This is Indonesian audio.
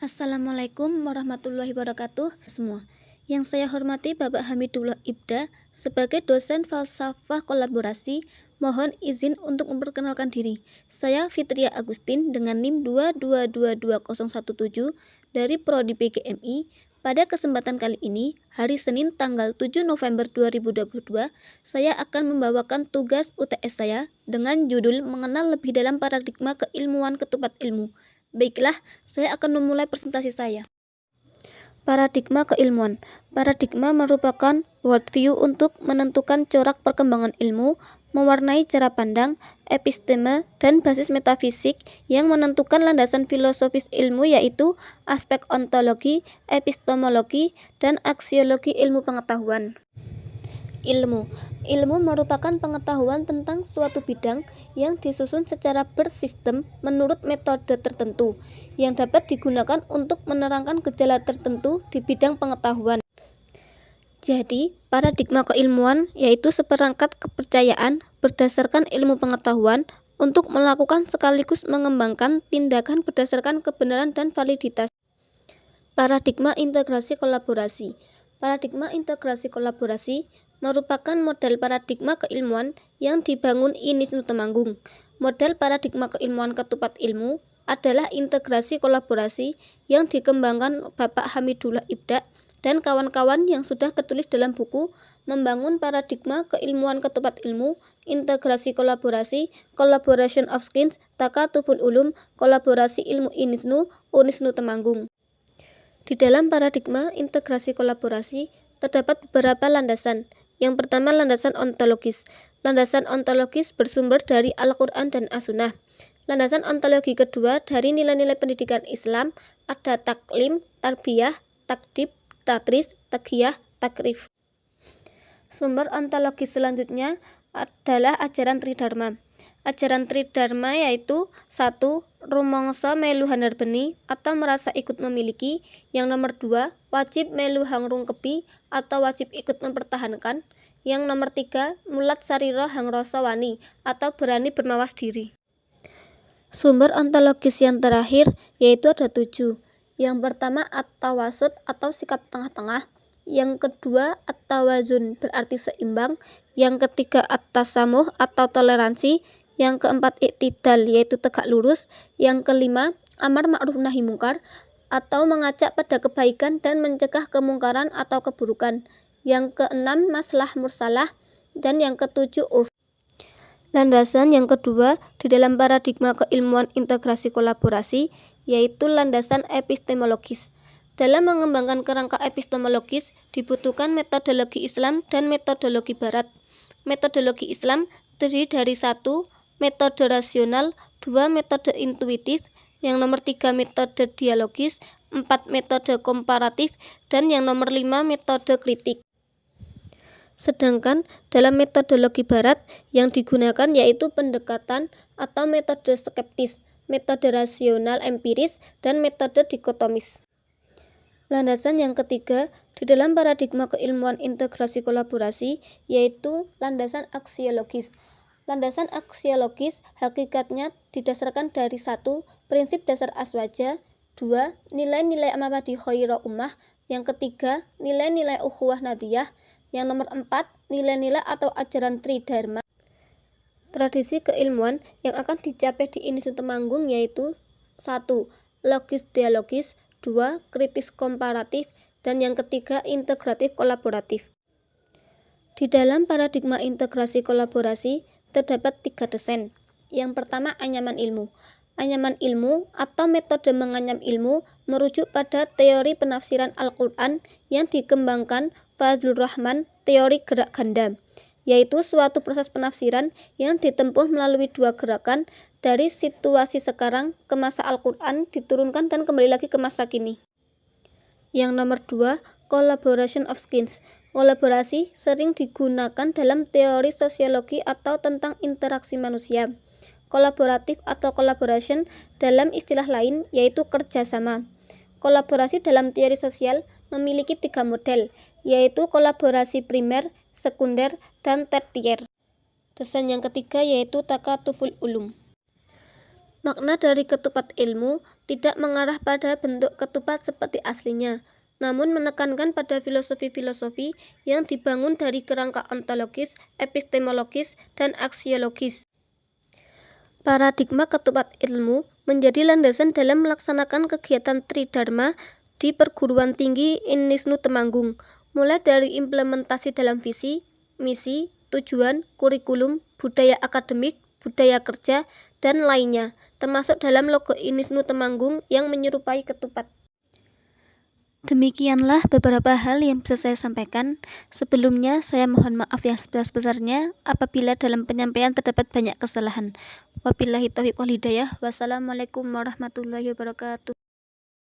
Assalamualaikum warahmatullahi wabarakatuh semua. Yang saya hormati Bapak Hamidullah Ibda sebagai dosen falsafah kolaborasi. Mohon izin untuk memperkenalkan diri. Saya Fitria Agustin dengan NIM 2222017 dari Prodi PGMI. Pada kesempatan kali ini, hari Senin tanggal 7 November 2022, saya akan membawakan tugas UTS saya dengan judul Mengenal Lebih Dalam Paradigma Keilmuan Ketupat Ilmu. Baiklah, saya akan memulai presentasi saya. Paradigma keilmuan. Paradigma merupakan worldview untuk menentukan corak perkembangan ilmu, mewarnai cara pandang, episteme, dan basis metafisik yang menentukan landasan filosofis ilmu, yaitu aspek ontologi, epistemologi, dan aksiologi ilmu pengetahuan. Ilmu merupakan pengetahuan tentang suatu bidang yang disusun secara bersistem menurut metode tertentu yang dapat digunakan untuk menerangkan gejala tertentu di bidang pengetahuan. Jadi, paradigma keilmuan yaitu seperangkat kepercayaan berdasarkan ilmu pengetahuan untuk melakukan sekaligus mengembangkan tindakan berdasarkan kebenaran dan validitas. Paradigma integrasi kolaborasi. Paradigma integrasi kolaborasi merupakan model paradigma keilmuan yang dibangun INIS Temanggung. Model paradigma keilmuan ketupat ilmu adalah integrasi kolaborasi yang dikembangkan Bapak Hamidullah Ibda dan kawan-kawan yang sudah tertulis dalam buku Membangun Paradigma Keilmuan Ketupat Ilmu, Integrasi Kolaborasi, Collaboration of Skills, Takatuful Ulum, Kolaborasi Ilmu Unisnu Temanggung. Di dalam paradigma integrasi kolaborasi terdapat beberapa landasan. Yang pertama, landasan ontologis. Landasan ontologis bersumber dari Al-Quran dan As-Sunnah. Landasan ontologi kedua dari nilai-nilai pendidikan Islam ada taklim, tarbiyah, takdib, tadris, taghiyah, takrif. Sumber ontologis selanjutnya adalah ajaran Tridharma. Ajaran Tridharma yaitu 1. Rumangsa melu handarbeni atau merasa ikut memiliki. Yang nomor 2, wajib melu hangrungkebi atau wajib ikut mempertahankan. Yang nomor 3, mulat sarira hangrasa wani atau berani bermawas diri. Sumber ontologis yang terakhir yaitu ada 7. Yang pertama at-tawasud atau sikap tengah-tengah. Yang kedua at-tawazun berarti seimbang. Yang ketiga at-tasamuh atau toleransi. Yang keempat iktidal yaitu tegak lurus. Yang kelima amar ma'ruf nahi mungkar atau mengajak pada kebaikan dan mencegah kemungkaran atau keburukan. Yang keenam maslah mursalah dan yang ketujuh urf. Landasan yang kedua di dalam paradigma keilmuan integrasi kolaborasi yaitu landasan epistemologis. Dalam mengembangkan kerangka epistemologis dibutuhkan metodologi Islam dan metodologi Barat. Metodologi Islam terdiri dari 1. Metode rasional, 2. Metode intuitif, yang nomor 3 metode dialogis, 4 metode komparatif, dan yang nomor 5 metode kritik. Sedangkan dalam metodologi Barat yang digunakan yaitu pendekatan atau metode skeptis, metode rasional empiris, dan metode dikotomis. Landasan yang ketiga di dalam paradigma keilmuan integrasi kolaborasi yaitu landasan aksiologis. Landasan aksiologis hakikatnya didasarkan dari 1. Prinsip dasar aswaja, 2. Nilai-nilai amabadi khaira ummah, yang ketiga nilai-nilai ukhuwah nadiyah, yang nomor 4 nilai-nilai atau ajaran Tridharma. Tradisi keilmuan yang akan dicapai di INIS Temanggung yaitu 1. Logis dialogis, 2. Kritis komparatif, dan yang ketiga integratif kolaboratif. Di dalam paradigma integrasi kolaborasi terdapat 3 desain. Yang pertama anyaman ilmu. Anyaman ilmu atau metode menganyam ilmu merujuk pada teori penafsiran Al-Quran yang dikembangkan Fazlur Rahman, teori gerak ganda, yaitu suatu proses penafsiran yang ditempuh melalui 2 gerakan dari situasi sekarang ke masa Al-Quran diturunkan dan kembali lagi ke masa kini. Yang nomor 2, collaboration of skills. Kolaborasi sering digunakan dalam teori sosiologi atau tentang interaksi manusia. Kolaboratif atau collaboration dalam istilah lain yaitu kerjasama. Kolaborasi dalam teori sosial memiliki 3 model, yaitu kolaborasi primer, sekunder, dan tertier. Desain yang ketiga yaitu takatuful ulum. Makna dari ketupat ilmu tidak mengarah pada bentuk ketupat seperti aslinya, namun menekankan pada filosofi-filosofi yang dibangun dari kerangka ontologis, epistemologis, dan aksiologis. Paradigma ketupat ilmu menjadi landasan dalam melaksanakan kegiatan Tridharma di perguruan tinggi Innisnu Temanggung, mulai dari implementasi dalam visi, misi, tujuan, kurikulum, budaya akademik, budaya kerja, dan lainnya, termasuk dalam logo Innisnu Temanggung yang menyerupai ketupat. Demikianlah beberapa hal yang bisa saya sampaikan. Sebelumnya, saya mohon maaf yang sebesar-besarnya apabila dalam penyampaian terdapat banyak kesalahan. Wabillahi taufiq wal hidayah. Wassalamualaikum warahmatullahi wabarakatuh.